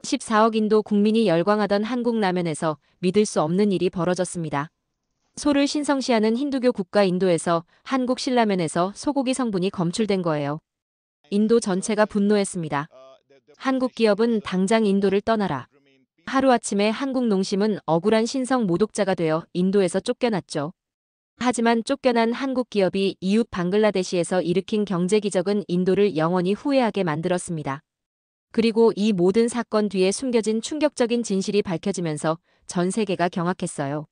14억 인도 국민이 열광하던 한국 라면에서 믿을 수 없는 일이 벌어졌습니다. 소를 신성시하는 힌두교 국가 인도에서 한국 신라면에서 소고기 성분이 검출된 거예요. 인도 전체가 분노했습니다. 한국 기업은 당장 인도를 떠나라. 하루아침에 한국 농심은 억울한 신성 모독자가 되어 인도에서 쫓겨났죠. 하지만 쫓겨난 한국 기업이 이웃 방글라데시에서 일으킨 경제 기적은 인도를 영원히 후회하게 만들었습니다. 그리고 이 모든 사건 뒤에 숨겨진 충격적인 진실이 밝혀지면서 전 세계가 경악했어요.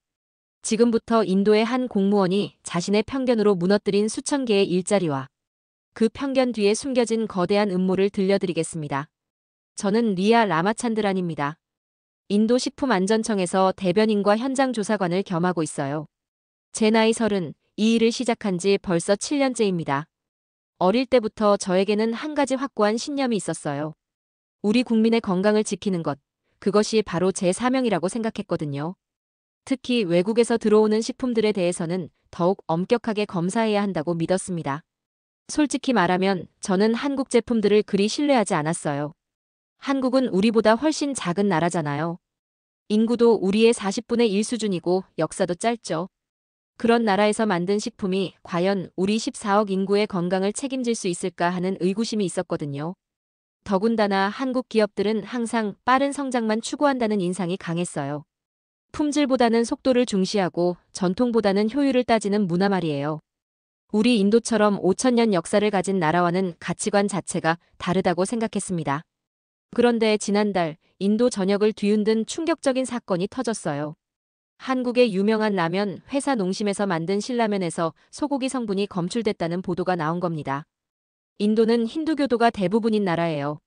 지금부터 인도의 한 공무원이 자신의 편견으로 무너뜨린 수천 개의 일자리와 그 편견 뒤에 숨겨진 거대한 음모를 들려드리겠습니다. 저는 리아 라마찬드란입니다. 인도 식품안전청에서 대변인과 현장 조사관을 겸하고 있어요. 제 나이 30, 이 일을 시작한 지 벌써 7년째입니다. 어릴 때부터 저에게는 한 가지 확고한 신념이 있었어요. 우리 국민의 건강을 지키는 것, 그것이 바로 제 사명이라고 생각했거든요. 특히 외국에서 들어오는 식품들에 대해서는 더욱 엄격하게 검사해야 한다고 믿었습니다. 솔직히 말하면 저는 한국 제품들을 그리 신뢰하지 않았어요. 한국은 우리보다 훨씬 작은 나라잖아요. 인구도 우리의 40분의 1 수준이고 역사도 짧죠. 그런 나라에서 만든 식품이 과연 우리 14억 인구의 건강을 책임질 수 있을까 하는 의구심이 있었거든요. 더군다나 한국 기업들은 항상 빠른 성장만 추구한다는 인상이 강했어요. 품질보다는 속도를 중시하고 전통보다는 효율을 따지는 문화 말이에요. 우리 인도처럼 5천년 역사를 가진 나라와는 가치관 자체가 다르다고 생각했습니다. 그런데 지난달 인도 전역을 뒤흔든 충격적인 사건이 터졌어요. 한국의 유명한 라면 회사 농심에서 만든 신라면에서 소고기 성분이 검출됐다는 보도가 나온 겁니다. 인도는 힌두교도가 대부분인 나라예요.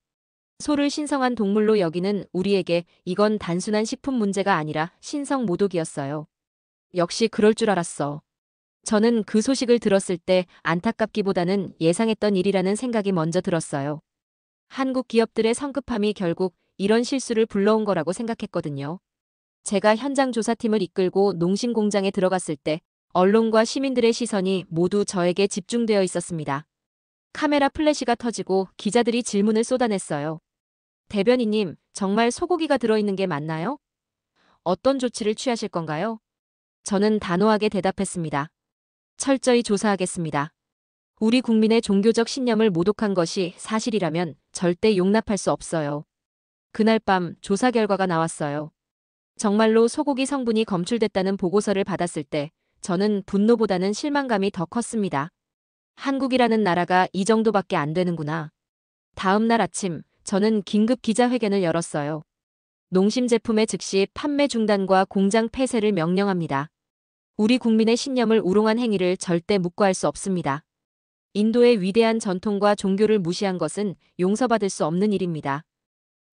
소를 신성한 동물로 여기는 우리에게 이건 단순한 식품 문제가 아니라 신성 모독이었어요. 역시 그럴 줄 알았어. 저는 그 소식을 들었을 때 안타깝기보다는 예상했던 일이라는 생각이 먼저 들었어요. 한국 기업들의 성급함이 결국 이런 실수를 불러온 거라고 생각했거든요. 제가 현장 조사팀을 이끌고 농심 공장에 들어갔을 때 언론과 시민들의 시선이 모두 저에게 집중되어 있었습니다. 카메라 플래시가 터지고 기자들이 질문을 쏟아냈어요. 대변인님, 정말 소고기가 들어있는 게 맞나요? 어떤 조치를 취하실 건가요? 저는 단호하게 대답했습니다. 철저히 조사하겠습니다. 우리 국민의 종교적 신념을 모독한 것이 사실이라면 절대 용납할 수 없어요. 그날 밤 조사 결과가 나왔어요. 정말로 소고기 성분이 검출됐다는 보고서를 받았을 때 저는 분노보다는 실망감이 더 컸습니다. 한국이라는 나라가 이 정도밖에 안 되는구나. 다음 날 아침 저는 긴급 기자회견을 열었어요. 농심 제품의 즉시 판매 중단과 공장 폐쇄를 명령합니다. 우리 국민의 신념을 우롱한 행위를 절대 묵과할 수 없습니다. 인도의 위대한 전통과 종교를 무시한 것은 용서받을 수 없는 일입니다.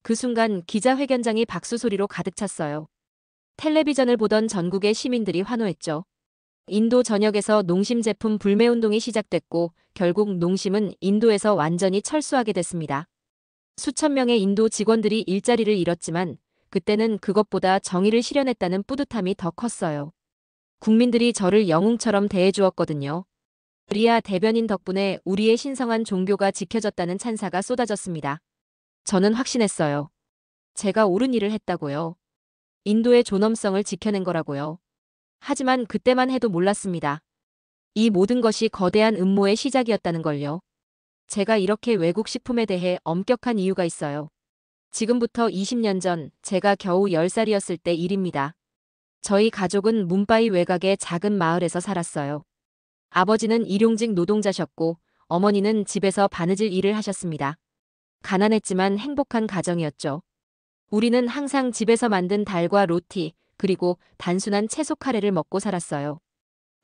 그 순간 기자회견장이 박수 소리로 가득 찼어요. 텔레비전을 보던 전국의 시민들이 환호했죠. 인도 전역에서 농심 제품 불매운동이 시작됐고 결국 농심은 인도에서 완전히 철수하게 됐습니다. 수천 명의 인도 직원들이 일자리를 잃었지만 그때는 그것보다 정의를 실현했다는 뿌듯함이 더 컸어요. 국민들이 저를 영웅처럼 대해주었거든요. 리아 대변인 덕분에 우리의 신성한 종교가 지켜졌다는 찬사가 쏟아졌습니다. 저는 확신했어요. 제가 옳은 일을 했다고요. 인도의 존엄성을 지켜낸 거라고요. 하지만 그때만 해도 몰랐습니다. 이 모든 것이 거대한 음모의 시작이었다는 걸요. 제가 이렇게 외국 식품에 대해 엄격한 이유가 있어요. 지금부터 20년 전 제가 겨우 10살이었을 때 일입니다. 저희 가족은 뭄바이 외곽의 작은 마을에서 살았어요. 아버지는 일용직 노동자셨고 어머니는 집에서 바느질 일을 하셨습니다. 가난했지만 행복한 가정이었죠. 우리는 항상 집에서 만든 달과 로티, 그리고 단순한 채소 카레를 먹고 살았어요.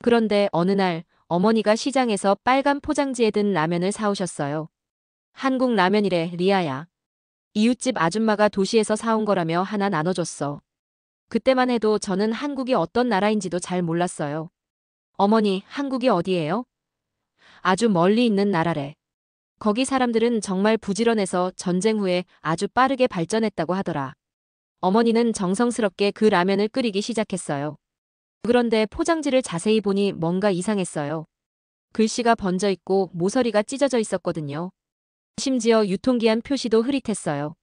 그런데 어느 날 어머니가 시장에서 빨간 포장지에 든 라면을 사오셨어요. 한국 라면이래, 리아야. 이웃집 아줌마가 도시에서 사온 거라며 하나 나눠줬어. 그때만 해도 저는 한국이 어떤 나라인지도 잘 몰랐어요. 어머니, 한국이 어디예요? 아주 멀리 있는 나라래. 거기 사람들은 정말 부지런해서 전쟁 후에 아주 빠르게 발전했다고 하더라. 어머니는 정성스럽게 그 라면을 끓이기 시작했어요. 그런데 포장지를 자세히 보니 뭔가 이상했어요. 글씨가 번져 있고 모서리가 찢어져 있었거든요. 심지어 유통기한 표시도 흐릿했어요.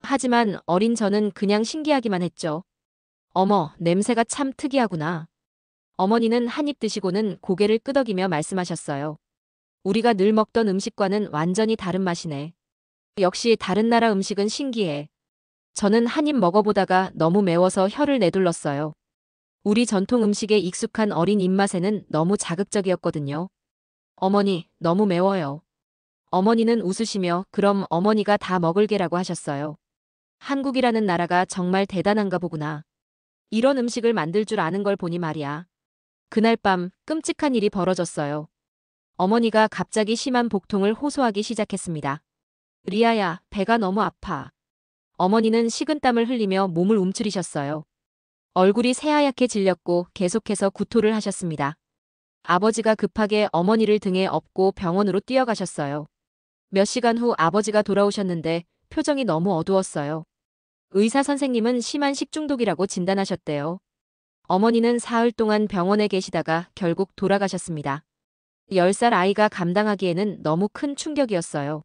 하지만 어린 저는 그냥 신기하기만 했죠. 어머, 냄새가 참 특이하구나. 어머니는 한입 드시고는 고개를 끄덕이며 말씀하셨어요. 우리가 늘 먹던 음식과는 완전히 다른 맛이네. 역시 다른 나라 음식은 신기해. 저는 한입 먹어보다가 너무 매워서 혀를 내둘렀어요. 우리 전통 음식에 익숙한 어린 입맛에는 너무 자극적이었거든요. 어머니, 너무 매워요. 어머니는 웃으시며 그럼 어머니가 다 먹을게라고 하셨어요. 한국이라는 나라가 정말 대단한가 보구나. 이런 음식을 만들 줄 아는 걸 보니 말이야. 그날 밤 끔찍한 일이 벌어졌어요. 어머니가 갑자기 심한 복통을 호소하기 시작했습니다. 리아야, 배가 너무 아파. 어머니는 식은땀을 흘리며 몸을 움츠리셨어요. 얼굴이 새하얗게 질렸고 계속해서 구토를 하셨습니다. 아버지가 급하게 어머니를 등에 업고 병원으로 뛰어가셨어요. 몇 시간 후 아버지가 돌아오셨는데 표정이 너무 어두웠어요. 의사 선생님은 심한 식중독이라고 진단하셨대요. 어머니는 사흘 동안 병원에 계시다가 결국 돌아가셨습니다. 10살 아이가 감당하기에는 너무 큰 충격이었어요.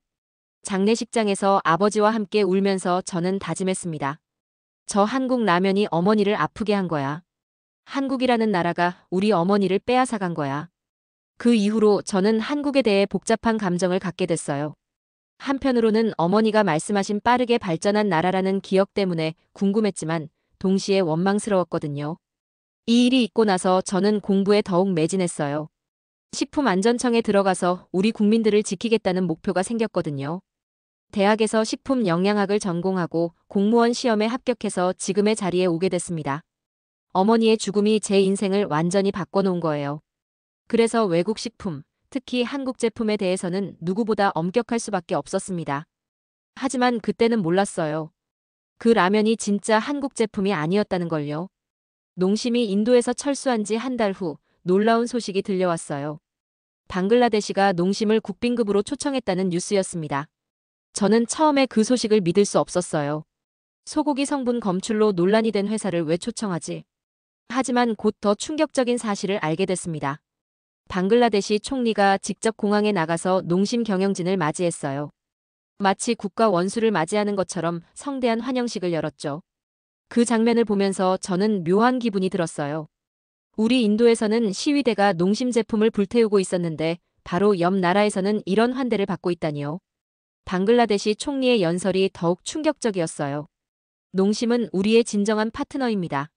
장례식장에서 아버지와 함께 울면서 저는 다짐했습니다. 저 한국 라면이 어머니를 아프게 한 거야. 한국이라는 나라가 우리 어머니를 빼앗아간 거야. 그 이후로 저는 한국에 대해 복잡한 감정을 갖게 됐어요. 한편으로는 어머니가 말씀하신 빠르게 발전한 나라라는 기억 때문에 궁금했지만 동시에 원망스러웠거든요. 이 일이 있고 나서 저는 공부에 더욱 매진했어요. 식품안전청에 들어가서 우리 국민들을 지키겠다는 목표가 생겼거든요. 대학에서 식품 영양학을 전공하고 공무원 시험에 합격해서 지금의 자리에 오게 됐습니다. 어머니의 죽음이 제 인생을 완전히 바꿔놓은 거예요. 그래서 외국 식품, 특히 한국 제품에 대해서는 누구보다 엄격할 수밖에 없었습니다. 하지만 그때는 몰랐어요. 그 라면이 진짜 한국 제품이 아니었다는 걸요. 농심이 인도에서 철수한 지 한 달 후 놀라운 소식이 들려왔어요. 방글라데시가 농심을 국빈급으로 초청했다는 뉴스였습니다. 저는 처음에 그 소식을 믿을 수 없었어요. 소고기 성분 검출로 논란이 된 회사를 왜 초청하지? 하지만 곧 더 충격적인 사실을 알게 됐습니다. 방글라데시 총리가 직접 공항에 나가서 농심 경영진을 맞이했어요. 마치 국가 원수를 맞이하는 것처럼 성대한 환영식을 열었죠. 그 장면을 보면서 저는 묘한 기분이 들었어요. 우리 인도에서는 시위대가 농심 제품을 불태우고 있었는데 바로 옆 나라에서는 이런 환대를 받고 있다니요. 방글라데시 총리의 연설이 더욱 충격적이었어요. 농심은 우리의 진정한 파트너입니다.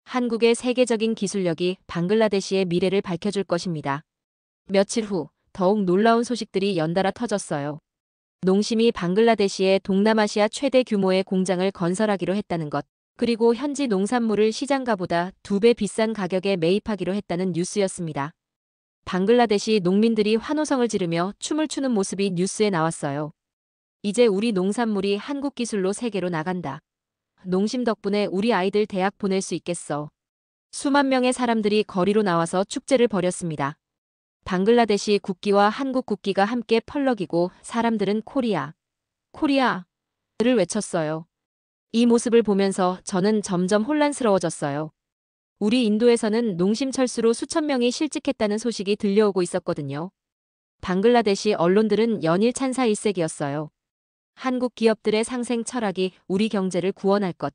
한국의 세계적인 기술력이 방글라데시의 미래를 밝혀줄 것입니다. 며칠 후 더욱 놀라운 소식들이 연달아 터졌어요. 농심이 방글라데시에 동남아시아 최대 규모의 공장을 건설하기로 했다는 것, 그리고 현지 농산물을 시장가보다 2배 비싼 가격에 매입하기로 했다는 뉴스였습니다. 방글라데시 농민들이 환호성을 지르며 춤을 추는 모습이 뉴스에 나왔어요. 이제 우리 농산물이 한국 기술로 세계로 나간다. 농심 덕분에 우리 아이들 대학 보낼 수 있겠어. 수만 명의 사람들이 거리로 나와서 축제를 벌였습니다. 방글라데시 국기와 한국 국기가 함께 펄럭이고 사람들은 코리아, 코리아를 외쳤어요. 이 모습을 보면서 저는 점점 혼란스러워졌어요. 우리 인도에서는 농심 철수로 수천 명이 실직했다는 소식이 들려오고 있었거든요. 방글라데시 언론들은 연일 찬사 일색이었어요. 한국 기업들의 상생 철학이 우리 경제를 구원할 것.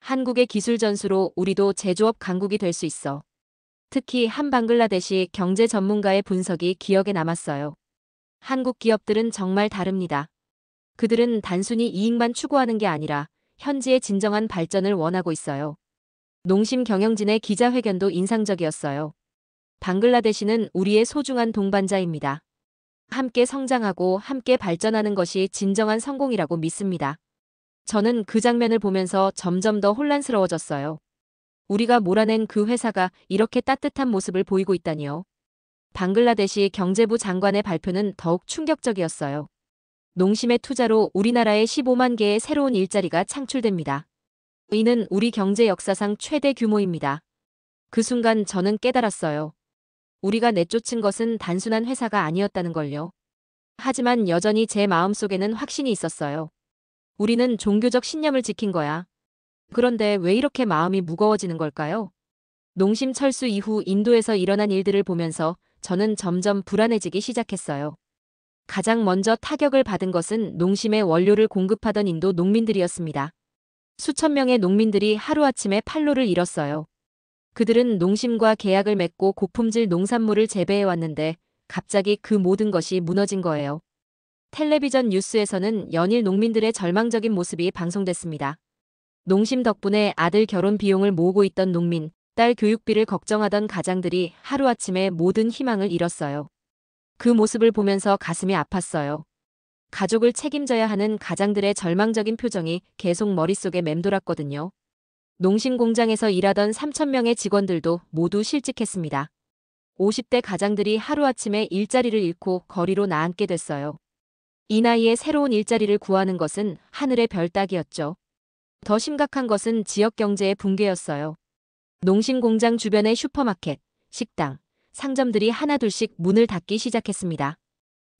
한국의 기술 전수로 우리도 제조업 강국이 될 수 있어. 특히 한 방글라데시 경제 전문가의 분석이 기억에 남았어요. 한국 기업들은 정말 다릅니다. 그들은 단순히 이익만 추구하는 게 아니라 현지의 진정한 발전을 원하고 있어요. 농심 경영진의 기자회견도 인상적이었어요. 방글라데시는 우리의 소중한 동반자입니다. 함께 성장하고 함께 발전하는 것이 진정한 성공이라고 믿습니다. 저는 그 장면을 보면서 점점 더 혼란스러워졌어요. 우리가 몰아낸 그 회사가 이렇게 따뜻한 모습을 보이고 있다니요. 방글라데시 경제부 장관의 발표는 더욱 충격적이었어요. 농심의 투자로 우리나라에 15만 개의 새로운 일자리가 창출됩니다. 이는 우리 경제 역사상 최대 규모입니다. 그 순간 저는 깨달았어요. 우리가 내쫓은 것은 단순한 회사가 아니었다는 걸요. 하지만 여전히 제 마음속에는 확신이 있었어요. 우리는 종교적 신념을 지킨 거야. 그런데 왜 이렇게 마음이 무거워지는 걸까요? 농심 철수 이후 인도에서 일어난 일들을 보면서 저는 점점 불안해지기 시작했어요. 가장 먼저 타격을 받은 것은 농심의 원료를 공급하던 인도 농민들이었습니다. 수천 명의 농민들이 하루아침에 판로를 잃었어요. 그들은 농심과 계약을 맺고 고품질 농산물을 재배해왔는데 갑자기 그 모든 것이 무너진 거예요. 텔레비전 뉴스에서는 연일 농민들의 절망적인 모습이 방송됐습니다. 농심 덕분에 아들 결혼 비용을 모으고 있던 농민, 딸 교육비를 걱정하던 가장들이 하루아침에 모든 희망을 잃었어요. 그 모습을 보면서 가슴이 아팠어요. 가족을 책임져야 하는 가장들의 절망적인 표정이 계속 머릿속에 맴돌았거든요. 농심 공장에서 일하던 3,000명의 직원들도 모두 실직했습니다. 50대 가장들이 하루아침에 일자리를 잃고 거리로 나앉게 됐어요. 이 나이에 새로운 일자리를 구하는 것은 하늘의 별 따기였죠. 더 심각한 것은 지역 경제의 붕괴였어요. 농심 공장 주변의 슈퍼마켓, 식당, 상점들이 하나둘씩 문을 닫기 시작했습니다.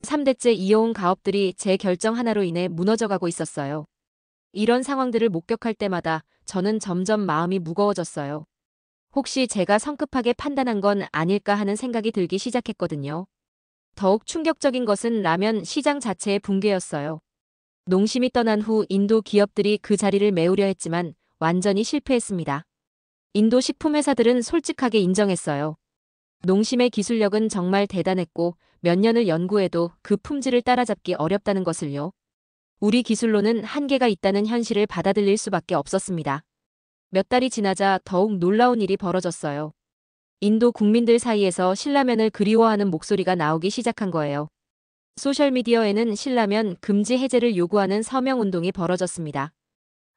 3대째 이어온 가업들이 제 결정 하나로 인해 무너져가고 있었어요. 이런 상황들을 목격할 때마다 저는 점점 마음이 무거워졌어요. 혹시 제가 성급하게 판단한 건 아닐까 하는 생각이 들기 시작했거든요. 더욱 충격적인 것은 라면 시장 자체의 붕괴였어요. 농심이 떠난 후 인도 기업들이 그 자리를 메우려 했지만 완전히 실패했습니다. 인도 식품회사들은 솔직하게 인정했어요. 농심의 기술력은 정말 대단했고 몇 년을 연구해도 그 품질을 따라잡기 어렵다는 것을요. 우리 기술로는 한계가 있다는 현실을 받아들일 수밖에 없었습니다. 몇 달이 지나자 더욱 놀라운 일이 벌어졌어요. 인도 국민들 사이에서 신라면을 그리워하는 목소리가 나오기 시작한 거예요. 소셜미디어에는 신라면 금지 해제를 요구하는 서명운동이 벌어졌습니다.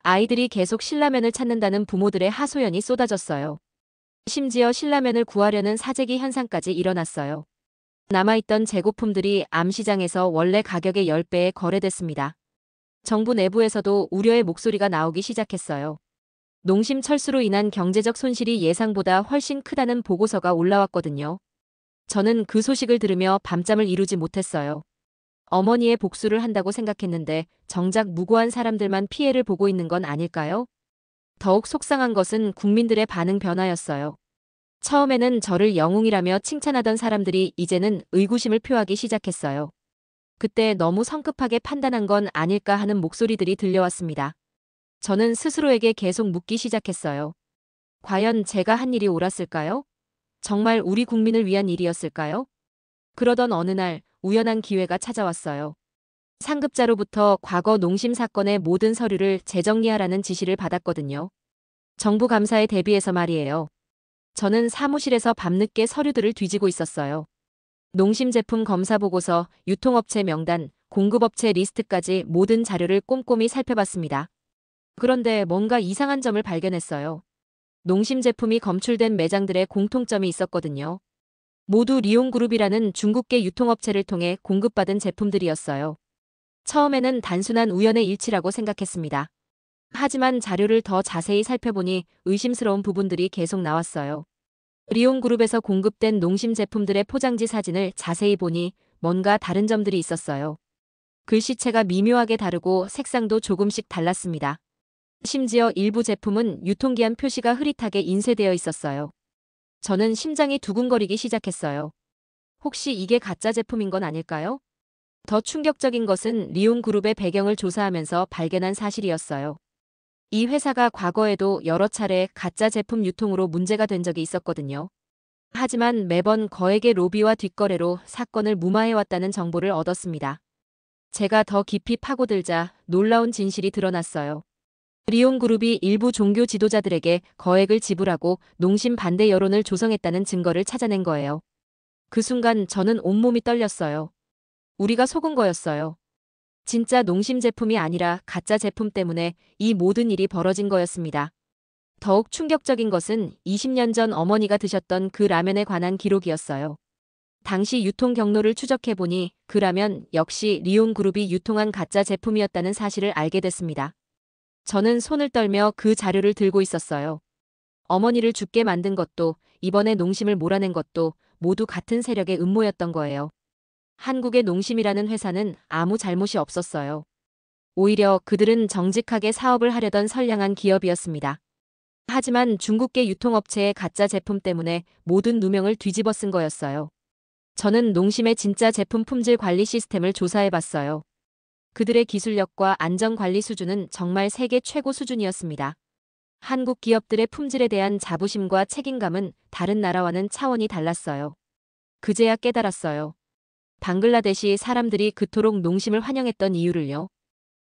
아이들이 계속 신라면을 찾는다는 부모들의 하소연이 쏟아졌어요. 심지어 신라면을 구하려는 사재기 현상까지 일어났어요. 남아있던 재고품들이 암시장에서 원래 가격의 10배에 거래됐습니다. 정부 내부에서도 우려의 목소리가 나오기 시작했어요. 농심 철수로 인한 경제적 손실이 예상보다 훨씬 크다는 보고서가 올라왔거든요. 저는 그 소식을 들으며 밤잠을 이루지 못했어요. 어머니의 복수를 한다고 생각했는데 정작 무고한 사람들만 피해를 보고 있는 건 아닐까요? 더욱 속상한 것은 국민들의 반응 변화였어요. 처음에는 저를 영웅이라며 칭찬하던 사람들이 이제는 의구심을 표하기 시작했어요. 그때 너무 성급하게 판단한 건 아닐까 하는 목소리들이 들려왔습니다. 저는 스스로에게 계속 묻기 시작했어요. 과연 제가 한 일이 옳았을까요? 정말 우리 국민을 위한 일이었을까요? 그러던 어느 날 우연한 기회가 찾아왔어요. 상급자로부터 과거 농심 사건의 모든 서류를 재정리하라는 지시를 받았거든요. 정부 감사에 대비해서 말이에요. 저는 사무실에서 밤늦게 서류들을 뒤지고 있었어요. 농심 제품 검사 보고서, 유통업체 명단, 공급업체 리스트까지 모든 자료를 꼼꼼히 살펴봤습니다. 그런데 뭔가 이상한 점을 발견했어요. 농심 제품이 검출된 매장들의 공통점이 있었거든요. 모두 리온그룹이라는 중국계 유통업체를 통해 공급받은 제품들이었어요. 처음에는 단순한 우연의 일치라고 생각했습니다. 하지만 자료를 더 자세히 살펴보니 의심스러운 부분들이 계속 나왔어요. 리온그룹에서 공급된 농심 제품들의 포장지 사진을 자세히 보니 뭔가 다른 점들이 있었어요. 글씨체가 미묘하게 다르고 색상도 조금씩 달랐습니다. 심지어 일부 제품은 유통기한 표시가 흐릿하게 인쇄되어 있었어요. 저는 심장이 두근거리기 시작했어요. 혹시 이게 가짜 제품인 건 아닐까요? 더 충격적인 것은 리온그룹의 배경을 조사하면서 발견한 사실이었어요. 이 회사가 과거에도 여러 차례 가짜 제품 유통으로 문제가 된 적이 있었거든요. 하지만 매번 거액의 로비와 뒷거래로 사건을 무마해왔다는 정보를 얻었습니다. 제가 더 깊이 파고들자 놀라운 진실이 드러났어요. 리온그룹이 일부 종교 지도자들에게 거액을 지불하고 농심 반대 여론을 조성했다는 증거를 찾아낸 거예요. 그 순간 저는 온몸이 떨렸어요. 우리가 속은 거였어요. 진짜 농심 제품이 아니라 가짜 제품 때문에 이 모든 일이 벌어진 거였습니다. 더욱 충격적인 것은 20년 전 어머니가 드셨던 그 라면에 관한 기록이었어요. 당시 유통 경로를 추적해보니 그 라면 역시 리온그룹이 유통한 가짜 제품이었다는 사실을 알게 됐습니다. 저는 손을 떨며 그 자료를 들고 있었어요. 어머니를 죽게 만든 것도 이번에 농심을 몰아낸 것도 모두 같은 세력의 음모였던 거예요. 한국의 농심이라는 회사는 아무 잘못이 없었어요. 오히려 그들은 정직하게 사업을 하려던 선량한 기업이었습니다. 하지만 중국계 유통업체의 가짜 제품 때문에 모든 누명을 뒤집어 쓴 거였어요. 저는 농심의 진짜 제품 품질 관리 시스템을 조사해봤어요. 그들의 기술력과 안전 관리 수준은 정말 세계 최고 수준이었습니다. 한국 기업들의 품질에 대한 자부심과 책임감은 다른 나라와는 차원이 달랐어요. 그제야 깨달았어요. 방글라데시 사람들이 그토록 농심을 환영했던 이유를요.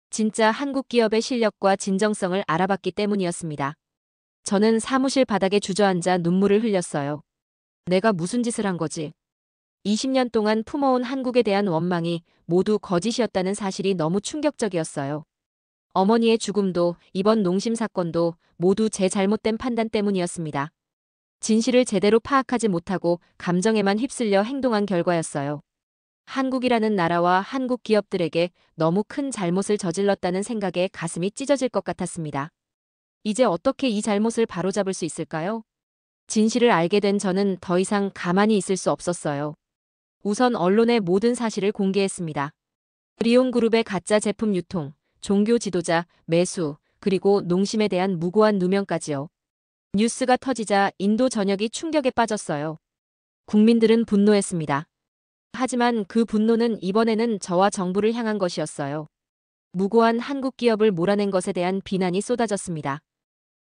진짜 한국 기업의 실력과 진정성을 알아봤기 때문이었습니다. 저는 사무실 바닥에 주저앉아 눈물을 흘렸어요. 내가 무슨 짓을 한 거지? 20년 동안 품어온 한국에 대한 원망이 모두 거짓이었다는 사실이 너무 충격적이었어요. 어머니의 죽음도 이번 농심 사건도 모두 제 잘못된 판단 때문이었습니다. 진실을 제대로 파악하지 못하고 감정에만 휩쓸려 행동한 결과였어요. 한국이라는 나라와 한국 기업들에게 너무 큰 잘못을 저질렀다는 생각에 가슴이 찢어질 것 같았습니다. 이제 어떻게 이 잘못을 바로잡을 수 있을까요? 진실을 알게 된 저는 더 이상 가만히 있을 수 없었어요. 우선 언론에 모든 사실을 공개했습니다. 리온그룹의 가짜 제품 유통, 종교 지도자, 매수, 그리고 농심에 대한 무고한 누명까지요. 뉴스가 터지자 인도 전역이 충격에 빠졌어요. 국민들은 분노했습니다. 하지만 그 분노는 이번에는 저와 정부를 향한 것이었어요. 무고한 한국 기업을 몰아낸 것에 대한 비난이 쏟아졌습니다.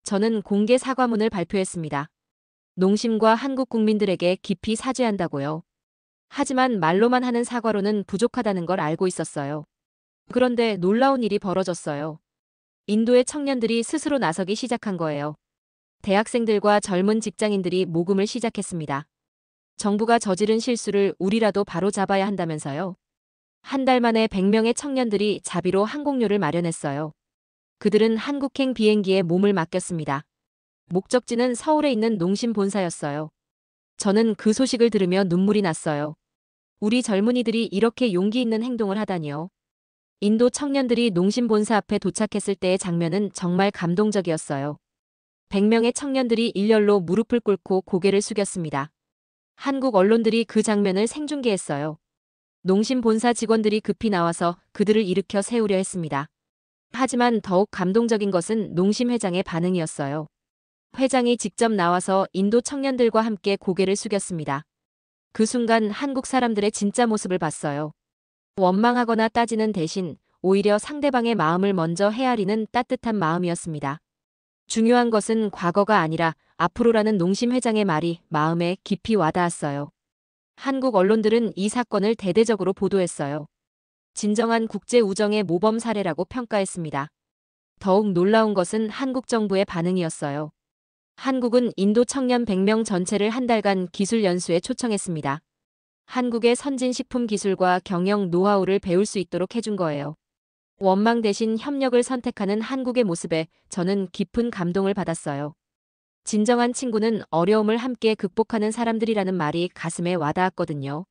저는 공개 사과문을 발표했습니다. 농심과 한국 국민들에게 깊이 사죄한다고요. 하지만 말로만 하는 사과로는 부족하다는 걸 알고 있었어요. 그런데 놀라운 일이 벌어졌어요. 인도의 청년들이 스스로 나서기 시작한 거예요. 대학생들과 젊은 직장인들이 모금을 시작했습니다. 정부가 저지른 실수를 우리라도 바로잡아야 한다면서요. 한 달 만에 100명의 청년들이 자비로 항공료를 마련했어요. 그들은 한국행 비행기에 몸을 맡겼습니다. 목적지는 서울에 있는 농심 본사였어요. 저는 그 소식을 들으며 눈물이 났어요. 우리 젊은이들이 이렇게 용기 있는 행동을 하다니요. 인도 청년들이 농심 본사 앞에 도착했을 때의 장면은 정말 감동적이었어요. 100명의 청년들이 일렬로 무릎을 꿇고 고개를 숙였습니다. 한국 언론들이 그 장면을 생중계했어요. 농심 본사 직원들이 급히 나와서 그들을 일으켜 세우려 했습니다. 하지만 더욱 감동적인 것은 농심 회장의 반응이었어요. 회장이 직접 나와서 인도 청년들과 함께 고개를 숙였습니다. 그 순간 한국 사람들의 진짜 모습을 봤어요. 원망하거나 따지는 대신 오히려 상대방의 마음을 먼저 헤아리는 따뜻한 마음이었습니다. 중요한 것은 과거가 아니라 앞으로라는 농심 회장의 말이 마음에 깊이 와닿았어요. 한국 언론들은 이 사건을 대대적으로 보도했어요. 진정한 국제 우정의 모범 사례라고 평가했습니다. 더욱 놀라운 것은 한국 정부의 반응이었어요. 한국은 인도 청년 100명 전체를 한 달간 기술 연수에 초청했습니다. 한국의 선진 식품 기술과 경영 노하우를 배울 수 있도록 해준 거예요. 원망 대신 협력을 선택하는 한국의 모습에 저는 깊은 감동을 받았어요. 진정한 친구는 어려움을 함께 극복하는 사람들이라는 말이 가슴에 와닿았거든요.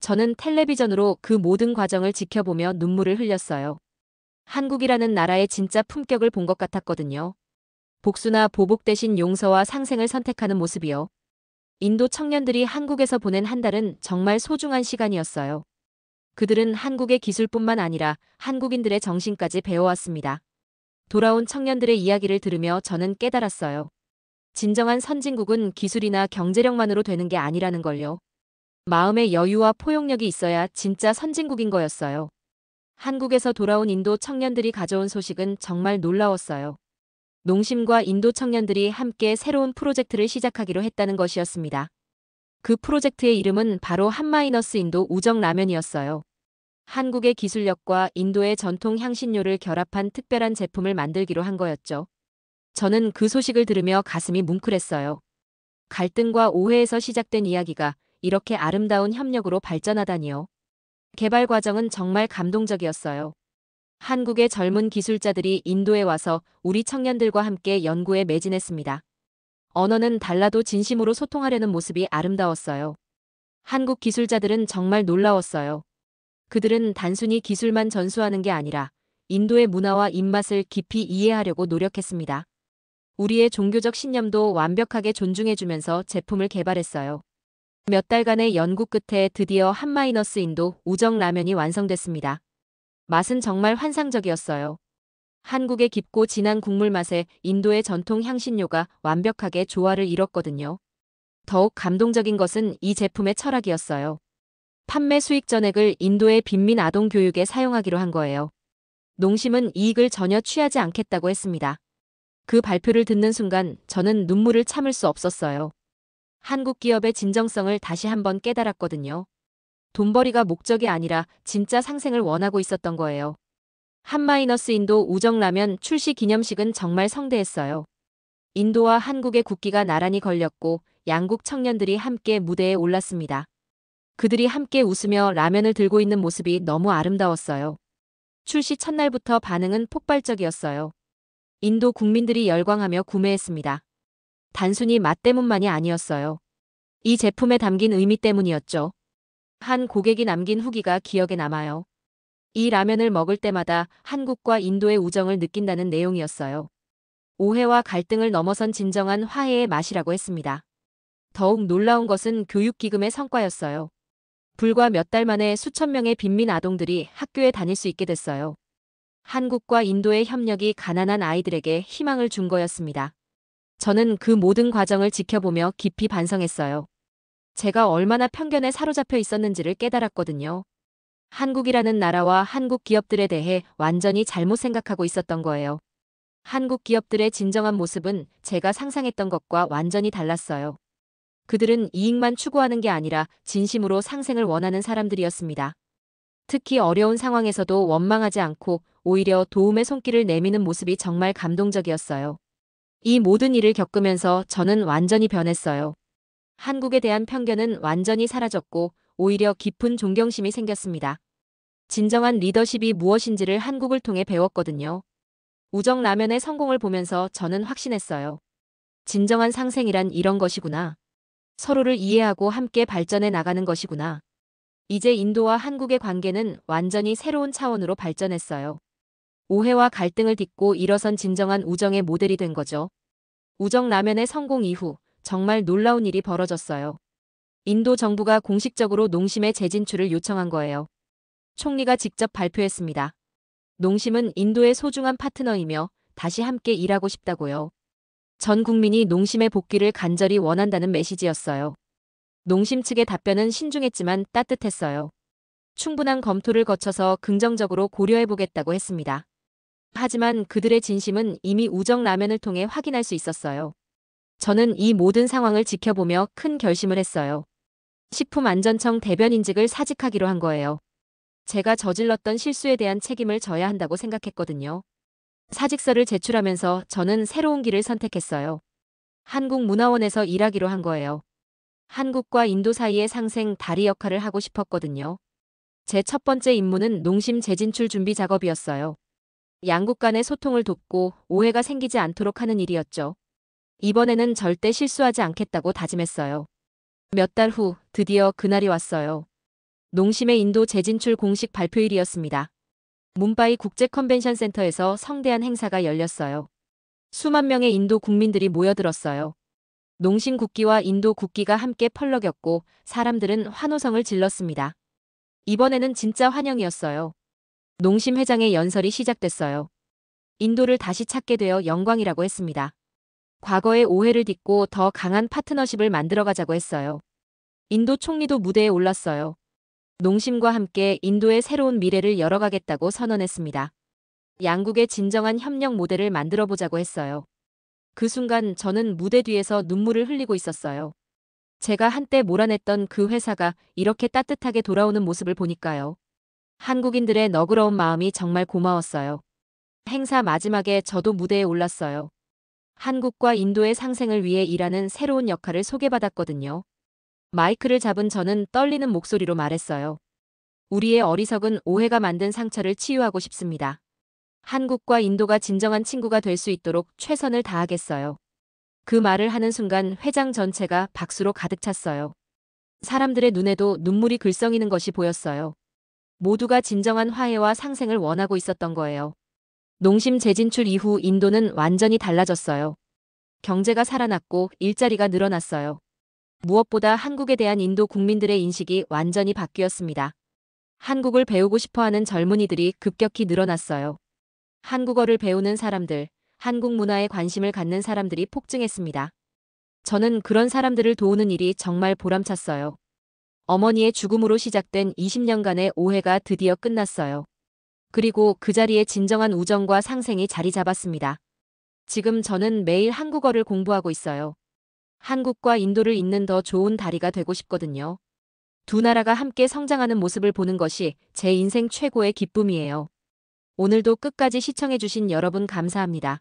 저는 텔레비전으로 그 모든 과정을 지켜보며 눈물을 흘렸어요. 한국이라는 나라의 진짜 품격을 본 것 같았거든요. 복수나 보복 대신 용서와 상생을 선택하는 모습이요. 인도 청년들이 한국에서 보낸 한 달은 정말 소중한 시간이었어요. 그들은 한국의 기술뿐만 아니라 한국인들의 정신까지 배워왔습니다. 돌아온 청년들의 이야기를 들으며 저는 깨달았어요. 진정한 선진국은 기술이나 경제력만으로 되는 게 아니라는 걸요. 마음의 여유와 포용력이 있어야 진짜 선진국인 거였어요. 한국에서 돌아온 인도 청년들이 가져온 소식은 정말 놀라웠어요. 농심과 인도 청년들이 함께 새로운 프로젝트를 시작하기로 했다는 것이었습니다. 그 프로젝트의 이름은 바로 한마이너스 인도 우정라면이었어요. 한국의 기술력과 인도의 전통 향신료를 결합한 특별한 제품을 만들기로 한 거였죠. 저는 그 소식을 들으며 가슴이 뭉클했어요. 갈등과 오해에서 시작된 이야기가 이렇게 아름다운 협력으로 발전하다니요. 개발 과정은 정말 감동적이었어요. 한국의 젊은 기술자들이 인도에 와서 우리 청년들과 함께 연구에 매진했습니다. 언어는 달라도 진심으로 소통하려는 모습이 아름다웠어요. 한국 기술자들은 정말 놀라웠어요. 그들은 단순히 기술만 전수하는 게 아니라 인도의 문화와 입맛을 깊이 이해하려고 노력했습니다. 우리의 종교적 신념도 완벽하게 존중해주면서 제품을 개발했어요. 몇 달간의 연구 끝에 드디어 한마이너스 인도 우정라면이 완성됐습니다. 맛은 정말 환상적이었어요. 한국의 깊고 진한 국물 맛에 인도의 전통 향신료가 완벽하게 조화를 이뤘거든요. 더욱 감동적인 것은 이 제품의 철학이었어요. 판매 수익 전액을 인도의 빈민 아동 교육에 사용하기로 한 거예요. 농심은 이익을 전혀 취하지 않겠다고 했습니다. 그 발표를 듣는 순간 저는 눈물을 참을 수 없었어요. 한국 기업의 진정성을 다시 한번 깨달았거든요. 돈벌이가 목적이 아니라 진짜 상생을 원하고 있었던 거예요. 한마이너스 인도 우정라면 출시 기념식은 정말 성대했어요. 인도와 한국의 국기가 나란히 걸렸고 양국 청년들이 함께 무대에 올랐습니다. 그들이 함께 웃으며 라면을 들고 있는 모습이 너무 아름다웠어요. 출시 첫날부터 반응은 폭발적이었어요. 인도 국민들이 열광하며 구매했습니다. 단순히 맛 때문만이 아니었어요. 이 제품에 담긴 의미 때문이었죠. 한 고객이 남긴 후기가 기억에 남아요. 이 라면을 먹을 때마다 한국과 인도의 우정을 느낀다는 내용이었어요. 오해와 갈등을 넘어선 진정한 화해의 맛이라고 했습니다. 더욱 놀라운 것은 교육기금의 성과였어요. 불과 몇 달 만에 수천 명의 빈민 아동들이 학교에 다닐 수 있게 됐어요. 한국과 인도의 협력이 가난한 아이들에게 희망을 준 거였습니다. 저는 그 모든 과정을 지켜보며 깊이 반성했어요. 제가 얼마나 편견에 사로잡혀 있었는지를 깨달았거든요. 한국이라는 나라와 한국 기업들에 대해 완전히 잘못 생각하고 있었던 거예요. 한국 기업들의 진정한 모습은 제가 상상했던 것과 완전히 달랐어요. 그들은 이익만 추구하는 게 아니라 진심으로 상생을 원하는 사람들이었습니다. 특히 어려운 상황에서도 원망하지 않고 오히려 도움의 손길을 내미는 모습이 정말 감동적이었어요. 이 모든 일을 겪으면서 저는 완전히 변했어요. 한국에 대한 편견은 완전히 사라졌고 오히려 깊은 존경심이 생겼습니다. 진정한 리더십이 무엇인지를 한국을 통해 배웠거든요. 우정 라면의 성공을 보면서 저는 확신했어요. 진정한 상생이란 이런 것이구나. 서로를 이해하고 함께 발전해 나가는 것이구나. 이제 인도와 한국의 관계는 완전히 새로운 차원으로 발전했어요. 오해와 갈등을 딛고 일어선 진정한 우정의 모델이 된 거죠. 우정 라면의 성공 이후 정말 놀라운 일이 벌어졌어요. 인도 정부가 공식적으로 농심의 재진출을 요청한 거예요. 총리가 직접 발표했습니다. 농심은 인도의 소중한 파트너이며 다시 함께 일하고 싶다고요. 전 국민이 농심의 복귀를 간절히 원한다는 메시지였어요. 농심 측의 답변은 신중했지만 따뜻했어요. 충분한 검토를 거쳐서 긍정적으로 고려해보겠다고 했습니다. 하지만 그들의 진심은 이미 우정 라면을 통해 확인할 수 있었어요. 저는 이 모든 상황을 지켜보며 큰 결심을 했어요. 식품안전청 대변인직을 사직하기로 한 거예요. 제가 저질렀던 실수에 대한 책임을 져야 한다고 생각했거든요. 사직서를 제출하면서 저는 새로운 길을 선택했어요. 한국문화원에서 일하기로 한 거예요. 한국과 인도 사이의 상생 다리 역할을 하고 싶었거든요. 제 첫 번째 임무는 농심 재진출 준비 작업이었어요. 양국 간의 소통을 돕고 오해가 생기지 않도록 하는 일이었죠. 이번에는 절대 실수하지 않겠다고 다짐했어요. 몇 달 후 드디어 그날이 왔어요. 농심의 인도 재진출 공식 발표일이었습니다. 뭄바이 국제 컨벤션 센터에서 성대한 행사가 열렸어요. 수만 명의 인도 국민들이 모여들었어요. 농심 국기와 인도 국기가 함께 펄럭였고 사람들은 환호성을 질렀습니다. 이번에는 진짜 환영이었어요. 농심 회장의 연설이 시작됐어요. 인도를 다시 찾게 되어 영광이라고 했습니다. 과거의 오해를 딛고 더 강한 파트너십을 만들어가자고 했어요. 인도 총리도 무대에 올랐어요. 농심과 함께 인도의 새로운 미래를 열어가겠다고 선언했습니다. 양국의 진정한 협력 모델을 만들어보자고 했어요. 그 순간 저는 무대 뒤에서 눈물을 흘리고 있었어요. 제가 한때 몰아냈던 그 회사가 이렇게 따뜻하게 돌아오는 모습을 보니까요. 한국인들의 너그러운 마음이 정말 고마웠어요. 행사 마지막에 저도 무대에 올랐어요. 한국과 인도의 상생을 위해 일하는 새로운 역할을 소개받았거든요. 마이크를 잡은 저는 떨리는 목소리로 말했어요. 우리의 어리석은 오해가 만든 상처를 치유하고 싶습니다. 한국과 인도가 진정한 친구가 될 수 있도록 최선을 다하겠어요. 그 말을 하는 순간 회장 전체가 박수로 가득 찼어요. 사람들의 눈에도 눈물이 글썽이는 것이 보였어요. 모두가 진정한 화해와 상생을 원하고 있었던 거예요. 농심 재진출 이후 인도는 완전히 달라졌어요. 경제가 살아났고 일자리가 늘어났어요. 무엇보다 한국에 대한 인도 국민들의 인식이 완전히 바뀌었습니다. 한국을 배우고 싶어하는 젊은이들이 급격히 늘어났어요. 한국어를 배우는 사람들, 한국 문화에 관심을 갖는 사람들이 폭증했습니다. 저는 그런 사람들을 도우는 일이 정말 보람찼어요. 어머니의 죽음으로 시작된 20년간의 오해가 드디어 끝났어요. 그리고 그 자리에 진정한 우정과 상생이 자리 잡았습니다. 지금 저는 매일 한국어를 공부하고 있어요. 한국과 인도를 잇는 더 좋은 다리가 되고 싶거든요. 두 나라가 함께 성장하는 모습을 보는 것이 제 인생 최고의 기쁨이에요. 오늘도 끝까지 시청해주신 여러분 감사합니다.